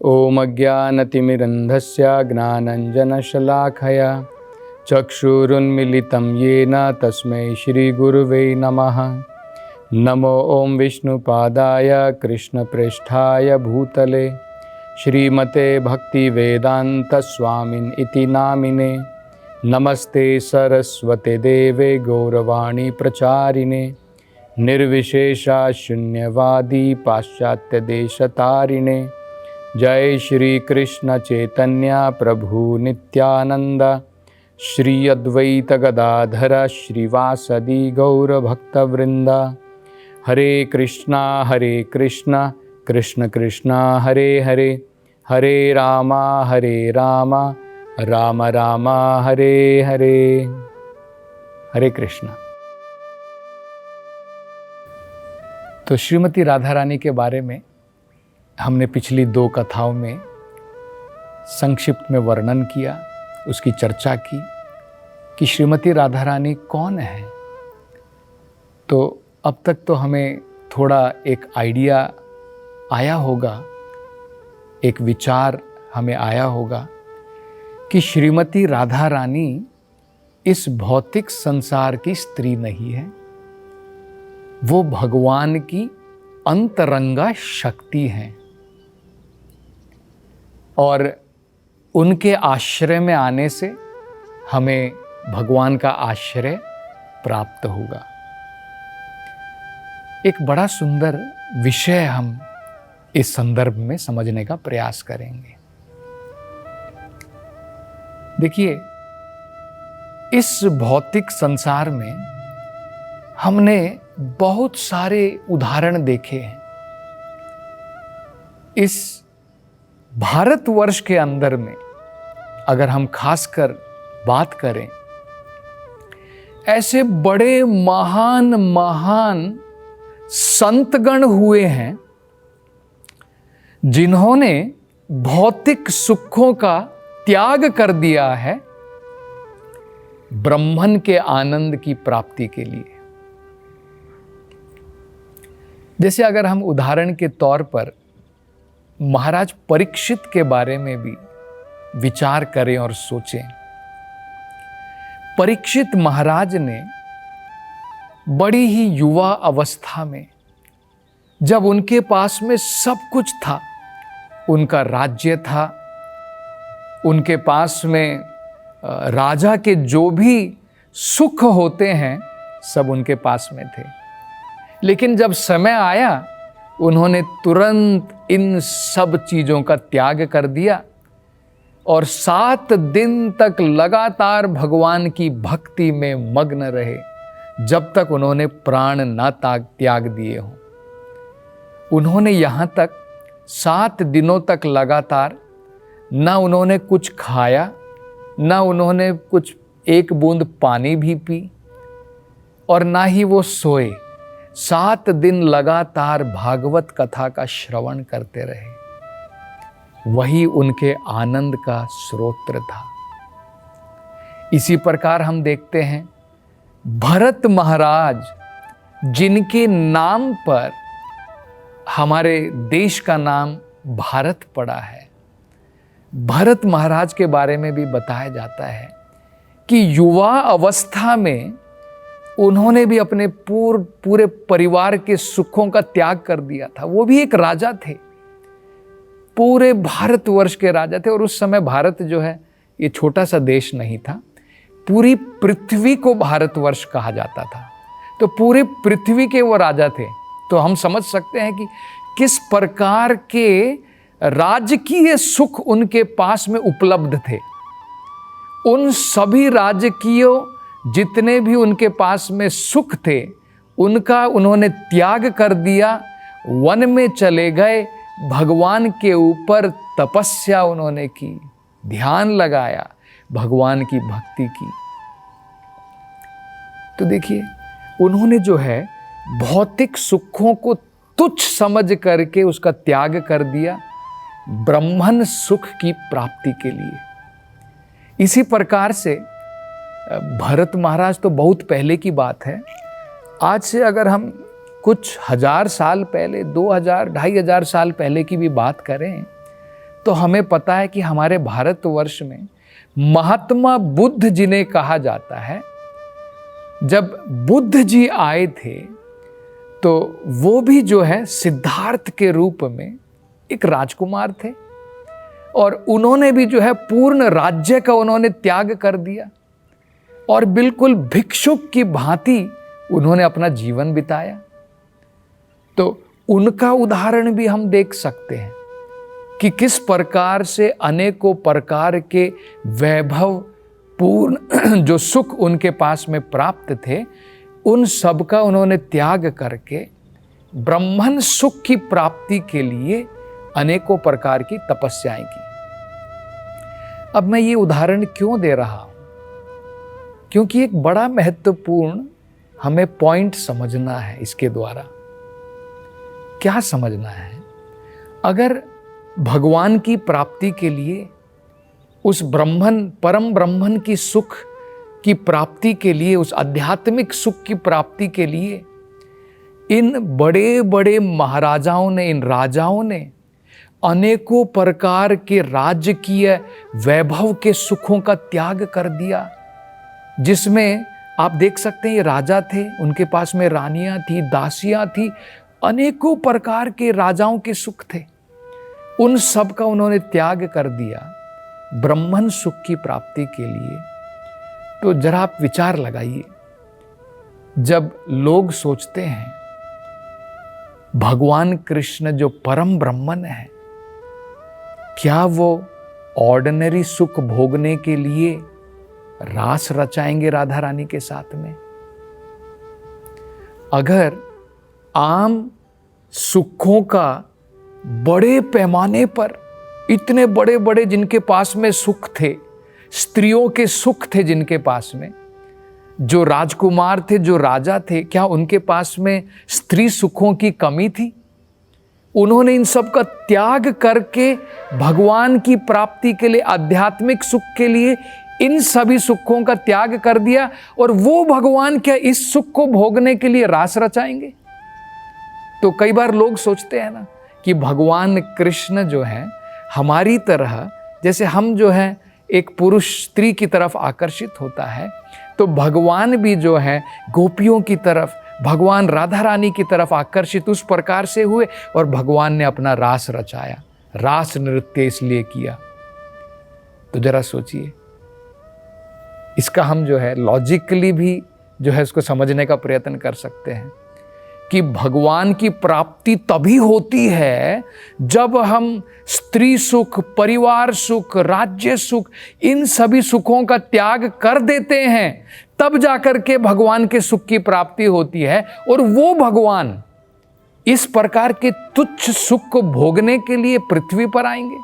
ॐ अज्ञानतिमिरन्धस्य ज्ञानञ्जनशलाखया चक्षुरुन्मिलितं येन तस्मै श्रीगुरुवे नमः। नमो ॐ विष्णुपादाय कृष्णप्रेष्ठाय भूतले श्रीमते भक्तिवेदान्तस्वामिन् इति नामिने। नमस्ते सरस्वते देवे गौरवाणी प्रचारिणे निर्विशेषा शून्यवादी पाश्चात्यदेशतारिणे। जय श्री कृष्ण चैतन्य प्रभु नित्यानंद श्री अद्वैत गदाधर श्रीवासदि गौर भक्तवृंद। हरे कृष्णा कृष्ण कृष्णा हरे हरे, हरे राम राम राम हरे हरे। हरे कृष्ण। तो श्रीमती राधा रानी के बारे में हमने पिछली 2 कथाओं में संक्षिप्त में वर्णन किया, उसकी चर्चा की कि श्रीमती राधा रानी कौन है। तो अब तक तो हमें थोड़ा एक आइडिया आया होगा, एक विचार हमें आया होगा कि श्रीमती राधा रानी इस भौतिक संसार की स्त्री नहीं है, वो भगवान की अंतरंगा शक्ति हैं और उनके आश्रय में आने से हमें भगवान का आश्रय प्राप्त होगा। एक बड़ा सुंदर विषय हम इस संदर्भ में समझने का प्रयास करेंगे। देखिए, इस भौतिक संसार में हमने बहुत सारे उदाहरण देखे हैं। इस भारतवर्ष के अंदर में अगर हम खासकर बात करें, ऐसे बड़े महान महान संतगण हुए हैं जिन्होंने भौतिक सुखों का त्याग कर दिया है ब्रह्मन के आनंद की प्राप्ति के लिए। जैसे अगर हम उदाहरण के तौर पर महाराज परीक्षित के बारे में भी विचार करें और सोचें। परीक्षित महाराज ने बड़ी ही युवा अवस्था में, जब उनके पास में सब कुछ था, उनका राज्य था, उनके पास में राजा के जो भी सुख होते हैं सब उनके पास में थे, लेकिन जब समय आया उन्होंने तुरंत इन सब चीज़ों का त्याग कर दिया और 7 दिन तक लगातार भगवान की भक्ति में मग्न रहे, जब तक उन्होंने प्राण न त्याग दिए हों। उन्होंने यहाँ तक 7 दिनों तक लगातार न उन्होंने कुछ खाया, न उन्होंने कुछ एक बूंद पानी भी पी और ना ही वो सोए। 7 दिन लगातार भागवत कथा का श्रवण करते रहे, वही उनके आनंद का स्रोत था। इसी प्रकार हम देखते हैं भरत महाराज, जिनके नाम पर हमारे देश का नाम भारत पड़ा है। भरत महाराज के बारे में भी बताया जाता है कि युवा अवस्था में उन्होंने भी अपने पूरे परिवार के सुखों का त्याग कर दिया था। वो भी एक राजा थे, पूरे भारतवर्ष के राजा थे। और उस समय भारत जो है ये छोटा सा देश नहीं था, पूरी पृथ्वी को भारतवर्ष कहा जाता था। तो पूरे पृथ्वी के वो राजा थे। तो हम समझ सकते हैं कि किस प्रकार के राजकीय सुख उनके पास में उपलब्ध थे। उन सभी राजकीय जितने भी उनके पास में सुख थे, उनका उन्होंने त्याग कर दिया, वन में चले गए, भगवान के ऊपर तपस्या उन्होंने की, ध्यान लगाया, भगवान की भक्ति की। तो देखिए, उन्होंने जो है भौतिक सुखों को तुच्छ समझ करके उसका त्याग कर दिया ब्रह्मन सुख की प्राप्ति के लिए। इसी प्रकार से भरत महाराज तो बहुत पहले की बात है। आज से अगर हम कुछ 1000 साल पहले, 2000, 2500 साल पहले की भी बात करें तो हमें पता है कि हमारे भारतवर्ष में महात्मा बुद्ध जिन्हें कहा जाता है, जब बुद्ध जी आए थे तो वो भी जो है सिद्धार्थ के रूप में एक राजकुमार थे, और उन्होंने भी जो है पूर्ण राज्य का उन्होंने त्याग कर दिया और बिल्कुल भिक्षुक की भांति उन्होंने अपना जीवन बिताया। तो उनका उदाहरण भी हम देख सकते हैं कि किस प्रकार से अनेकों प्रकार के वैभव पूर्ण जो सुख उनके पास में प्राप्त थे, उन सब का उन्होंने त्याग करके ब्रह्मन सुख की प्राप्ति के लिए अनेकों प्रकार की तपस्याएं की। अब मैं ये उदाहरण क्यों दे रहा हूं? क्योंकि एक बड़ा महत्वपूर्ण हमें पॉइंट समझना है इसके द्वारा। क्या समझना है? अगर भगवान की प्राप्ति के लिए, उस ब्रह्मन परम ब्रह्मन की सुख की प्राप्ति के लिए, उस आध्यात्मिक सुख की प्राप्ति के लिए इन बड़े बड़े महाराजाओं ने, इन राजाओं ने अनेकों प्रकार के राजकीय वैभव के सुखों का त्याग कर दिया, जिसमें आप देख सकते हैं ये राजा थे, उनके पास में रानियां थी, दासियां थी, अनेकों प्रकार के राजाओं के सुख थे। उन सब का उन्होंने त्याग कर दिया ब्रह्मन सुख की प्राप्ति के लिए। तो जरा आप विचार लगाइए, जब लोग सोचते हैं भगवान कृष्ण जो परम ब्रह्मन है, क्या वो ऑर्डिनरी सुख भोगने के लिए रास रचाएंगे राधा रानी के साथ में? अगर आम सुखों का बड़े पैमाने पर, इतने बड़े बड़े जिनके पास में सुख थे, स्त्रियों के सुख थे जिनके पास में, जो राजकुमार थे, जो राजा थे, क्या उनके पास में स्त्री सुखों की कमी थी? उन्होंने इन सब का त्याग करके भगवान की प्राप्ति के लिए, आध्यात्मिक सुख के लिए इन सभी सुखों का त्याग कर दिया, और वो भगवान क्या इस सुख को भोगने के लिए रास रचाएंगे? तो कई बार लोग सोचते हैं ना कि भगवान कृष्ण जो है हमारी तरह, जैसे हम जो है एक पुरुष स्त्री की तरफ आकर्षित होता है, तो भगवान भी जो है गोपियों की तरफ, भगवान राधा रानी की तरफ आकर्षित उस प्रकार से हुए, और भगवान ने अपना रास रचाया, रास नृत्य इसलिए किया। तो जरा सोचिए, इसका हम जो है लॉजिकली भी जो है उसको समझने का प्रयत्न कर सकते हैं कि भगवान की प्राप्ति तभी होती है जब हम स्त्री सुख, परिवार सुख, राज्य सुख, इन सभी सुखों का त्याग कर देते हैं, तब जाकर के भगवान के सुख की प्राप्ति होती है। और वो भगवान इस प्रकार के तुच्छ सुख को भोगने के लिए पृथ्वी पर आएंगे।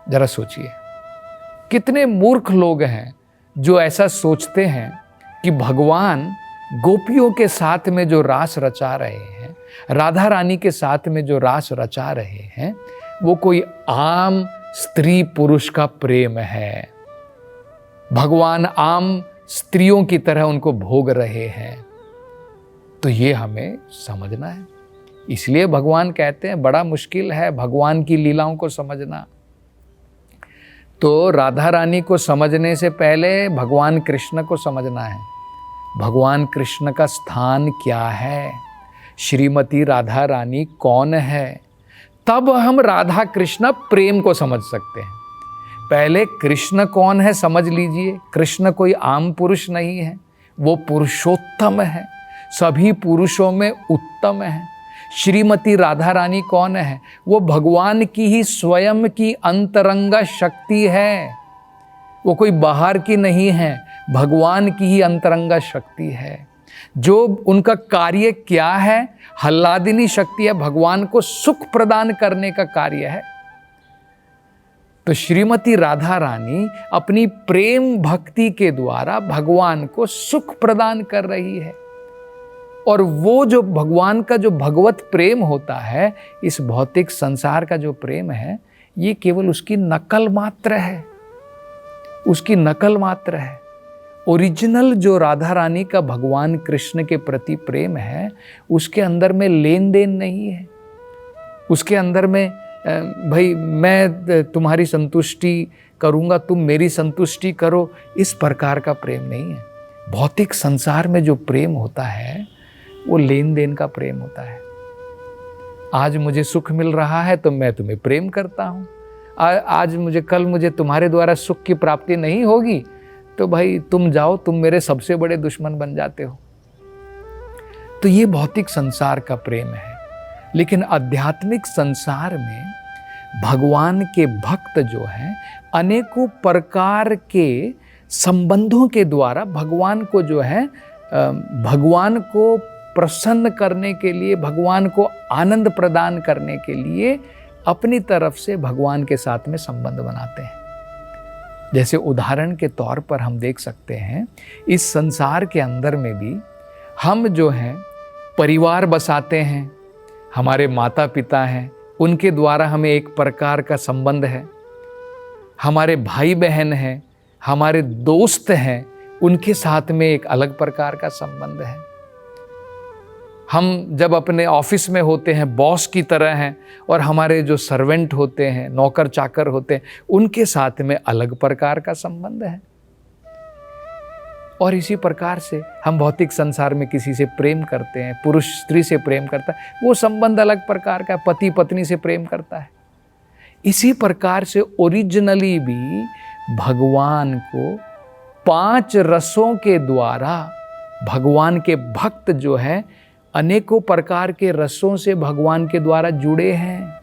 जरा सोचिए, कितने मूर्ख लोग हैं जो ऐसा सोचते हैं कि भगवान गोपियों के साथ में जो रास रचा रहे हैं, राधा रानी के साथ में जो रास रचा रहे हैं, वो कोई आम स्त्री पुरुष का प्रेम है। भगवान आम स्त्रियों की तरह उनको भोग रहे हैं। तो ये हमें समझना है। इसलिए भगवान कहते हैं बड़ा मुश्किल है भगवान की लीलाओं को समझना। तो राधा रानी को समझने से पहले भगवान कृष्ण को समझना है। भगवान कृष्ण का स्थान क्या है, श्रीमती राधा रानी कौन है, तब हम राधा कृष्ण प्रेम को समझ सकते हैं। पहले कृष्ण कौन है समझ लीजिए। कृष्ण कोई आम पुरुष नहीं है, वो पुरुषोत्तम है, सभी पुरुषों में उत्तम है। श्रीमती राधा रानी कौन है? वो भगवान की ही स्वयं की अंतरंगा शक्ति है, वो कोई बाहर की नहीं है, भगवान की ही अंतरंगा शक्ति है। जो उनका कार्य क्या है? हल्लादिनी शक्ति है, भगवान को सुख प्रदान करने का कार्य है। तो श्रीमती राधा रानी अपनी प्रेम भक्ति के द्वारा भगवान को सुख प्रदान कर रही है। और वो जो भगवान का जो भगवत प्रेम होता है, इस भौतिक संसार का जो प्रेम है, ये केवल उसकी नकल मात्र है, उसकी नकल मात्र है। ओरिजिनल जो राधा रानी का भगवान कृष्ण के प्रति प्रेम है, उसके अंदर में लेन देन नहीं है, उसके अंदर में भाई मैं तुम्हारी संतुष्टि करूँगा, तुम मेरी संतुष्टि करो, इस प्रकार का प्रेम नहीं है। भौतिक संसार में जो प्रेम होता है वो लेन देन का प्रेम होता है। आज मुझे सुख मिल रहा है तो मैं तुम्हें प्रेम करता हूँ, आज कल मुझे तुम्हारे द्वारा सुख की प्राप्ति नहीं होगी तो भाई तुम जाओ, तुम मेरे सबसे बड़े दुश्मन बन जाते हो। तो ये भौतिक संसार का प्रेम है। लेकिन आध्यात्मिक संसार में भगवान के भक्त जो हैं अनेकों प्रकार के संबंधों के द्वारा भगवान को जो है भगवान को प्रसन्न करने के लिए, भगवान को आनंद प्रदान करने के लिए अपनी तरफ से भगवान के साथ में संबंध बनाते हैं। जैसे उदाहरण के तौर पर हम देख सकते हैं, इस संसार के अंदर में भी हम जो हैं परिवार बसाते हैं, हमारे माता पिता हैं, उनके द्वारा हमें एक प्रकार का संबंध है, हमारे भाई बहन हैं, हमारे दोस्त हैं, उनके साथ में एक अलग प्रकार का संबंध है। हम जब अपने ऑफिस में होते हैं बॉस की तरह हैं, और हमारे जो सर्वेंट होते हैं, नौकर चाकर होते हैं, उनके साथ में अलग प्रकार का संबंध है। और इसी प्रकार से हम भौतिक संसार में किसी से प्रेम करते हैं, पुरुष स्त्री से प्रेम करता है, वो संबंध अलग प्रकार का, पति पत्नी से प्रेम करता है। इसी प्रकार से ओरिजिनली भी भगवान को 5 रसों के द्वारा भगवान के भक्त जो है अनेकों प्रकार के रसों से भगवान के द्वारा जुड़े हैं।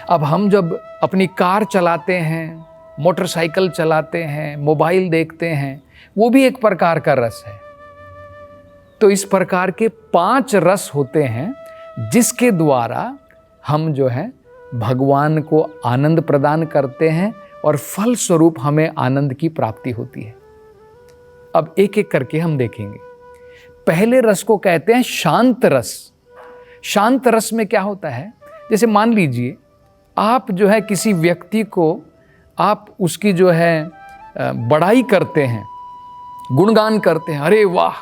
अब हम जब अपनी कार चलाते हैं, मोटरसाइकिल चलाते हैं, मोबाइल देखते हैं, वो भी एक प्रकार का रस है। तो इस प्रकार के 5 रस होते हैं जिसके द्वारा हम जो है भगवान को आनंद प्रदान करते हैं और फल स्वरूप हमें आनंद की प्राप्ति होती है। अब एक एक करके हम देखेंगे। पहले रस को कहते हैं शांत रस। शांत रस में क्या होता है, जैसे मान लीजिए आप जो है किसी व्यक्ति को आप उसकी जो है बड़ाई करते हैं, गुणगान करते हैं, अरे वाह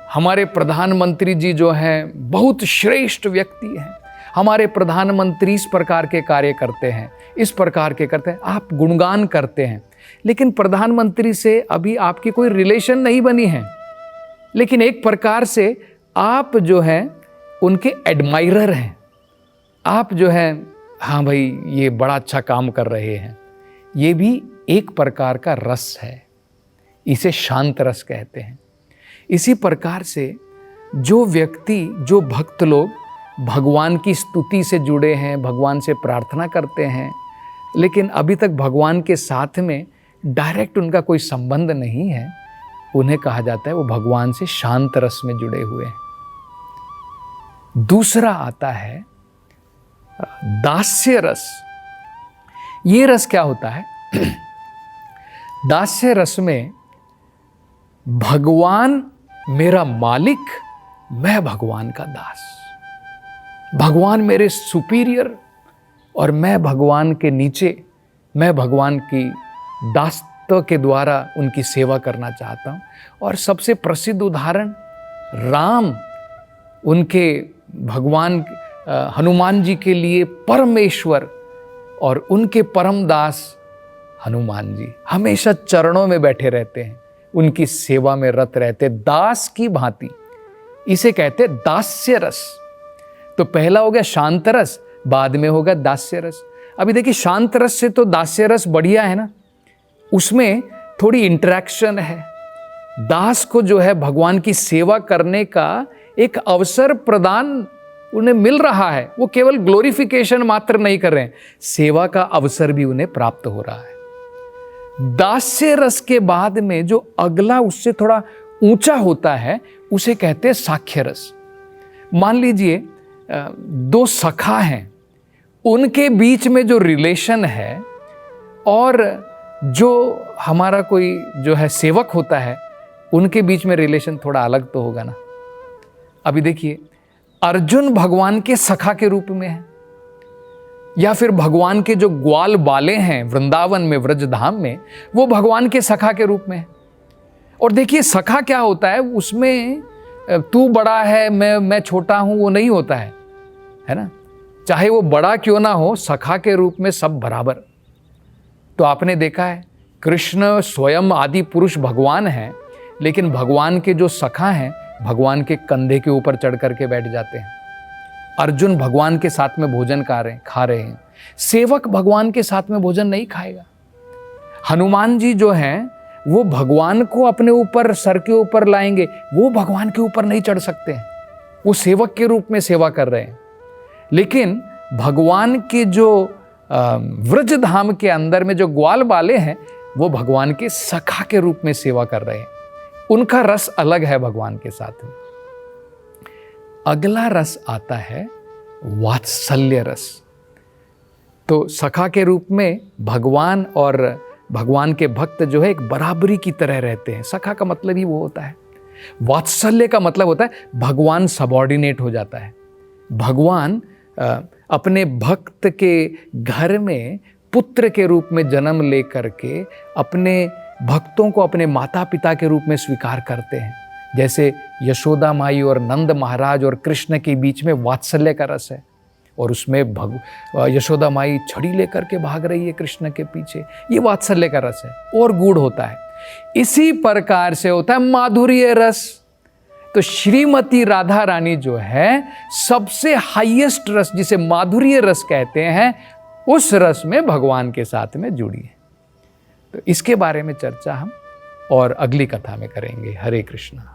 हमारे प्रधानमंत्री जी जो हैं बहुत श्रेष्ठ व्यक्ति हैं, हमारे प्रधानमंत्री इस प्रकार के कार्य करते हैं, इस प्रकार के करते हैं, आप गुणगान करते हैं। लेकिन प्रधानमंत्री से अभी आपकी कोई रिलेशन नहीं बनी है, लेकिन एक प्रकार से आप जो है उनके एडमायरर हैं, आप जो है हाँ भाई ये बड़ा अच्छा काम कर रहे हैं। ये भी एक प्रकार का रस है, इसे शांत रस कहते हैं। इसी प्रकार से जो व्यक्ति, जो भक्त लोग भगवान की स्तुति से जुड़े हैं, भगवान से प्रार्थना करते हैं, लेकिन अभी तक भगवान के साथ में डायरेक्ट उनका कोई संबंध नहीं है, उन्हें कहा जाता है वो भगवान से शांत रस में जुड़े हुए हैं। दूसरा आता है दास्य रस। ये रस क्या होता है? दास्य रस में भगवान मेरा मालिक, मैं भगवान का दास, भगवान मेरे सुपीरियर और मैं भगवान के नीचे, मैं भगवान की दासत्व के द्वारा उनकी सेवा करना चाहता हूँ। और सबसे प्रसिद्ध उदाहरण राम, उनके भगवान हनुमान जी के लिए परमेश्वर और उनके परम दास हनुमान जी हमेशा चरणों में बैठे रहते हैं, उनकी सेवा में रत रहते, दास की भांति। इसे कहते दास्य रस। तो पहला हो गया शांत रस, बाद में होगा दास्य रस। अभी देखिए शांत रस से तो दास्य रस बढ़िया है ना, उसमें थोड़ी इंटरेक्शन है, दास को जो है भगवान की सेवा करने का एक अवसर प्रदान उन्हें मिल रहा है। वो केवल ग्लोरिफिकेशन मात्र नहीं कर रहे हैं, सेवा का अवसर भी उन्हें प्राप्त हो रहा है। दास्य रस के बाद में जो अगला उससे थोड़ा ऊंचा होता है उसे कहते हैं साख्य रस। मान लीजिए 2 सखा हैं, उनके बीच में जो रिलेशन है और जो हमारा कोई जो है सेवक होता है उनके बीच में रिलेशन थोड़ा अलग तो होगा ना। अभी देखिए अर्जुन भगवान के सखा के रूप में है, या फिर भगवान के जो ग्वाल बाले हैं वृंदावन में, व्रजधाम में, वो भगवान के सखा के रूप में है। और देखिए सखा क्या होता है, उसमें तू बड़ा है मैं छोटा हूं, वो नहीं होता है ना। चाहे वो बड़ा क्यों ना हो, सखा के रूप में सब बराबर। तो आपने देखा है कृष्ण स्वयं आदि पुरुष भगवान हैं, लेकिन भगवान के जो सखा हैं भगवान के कंधे के ऊपर चढ़ करके बैठ जाते हैं। अर्जुन भगवान के साथ में भोजन खा रहे हैं, सेवक भगवान के साथ में भोजन नहीं खाएगा। हनुमान जी जो हैं वो भगवान को अपने ऊपर सर के ऊपर लाएंगे, वो भगवान के ऊपर नहीं चढ़ सकते हैं, वो सेवक के रूप में सेवा कर रहे हैं। लेकिन भगवान के जो व्रज धाम के अंदर में जो ग्वाल बाले हैं वो भगवान के सखा के रूप में सेवा कर रहे हैं, उनका रस अलग है भगवान के साथ में। अगला रस आता है वात्सल्य रस। तो सखा के रूप में भगवान और भगवान के भक्त जो है एक बराबरी की तरह रहते हैं। सखा का मतलब ही वो होता है। वात्सल्य का मतलब होता है भगवान सबॉर्डिनेट हो जाता है। भगवान अपने भक्त के घर में पुत्र के रूप में जन्म ले करके अपने भक्तों को अपने माता पिता के रूप में स्वीकार करते हैं। जैसे यशोदा माई और नंद महाराज और कृष्ण के बीच में वात्सल्य का रस है, और उसमें यशोदा माई छड़ी लेकर के भाग रही है कृष्ण के पीछे, ये वात्सल्य का रस है और गूढ़ होता है। इसी प्रकार से होता है माधुर्य रस। तो श्रीमती राधा रानी जो है सबसे हाईएस्ट रस, जिसे माधुर्य रस कहते हैं, उस रस में भगवान के साथ में जुड़ी है। तो इसके बारे में चर्चा हम और अगली कथा में करेंगे। हरे कृष्णा।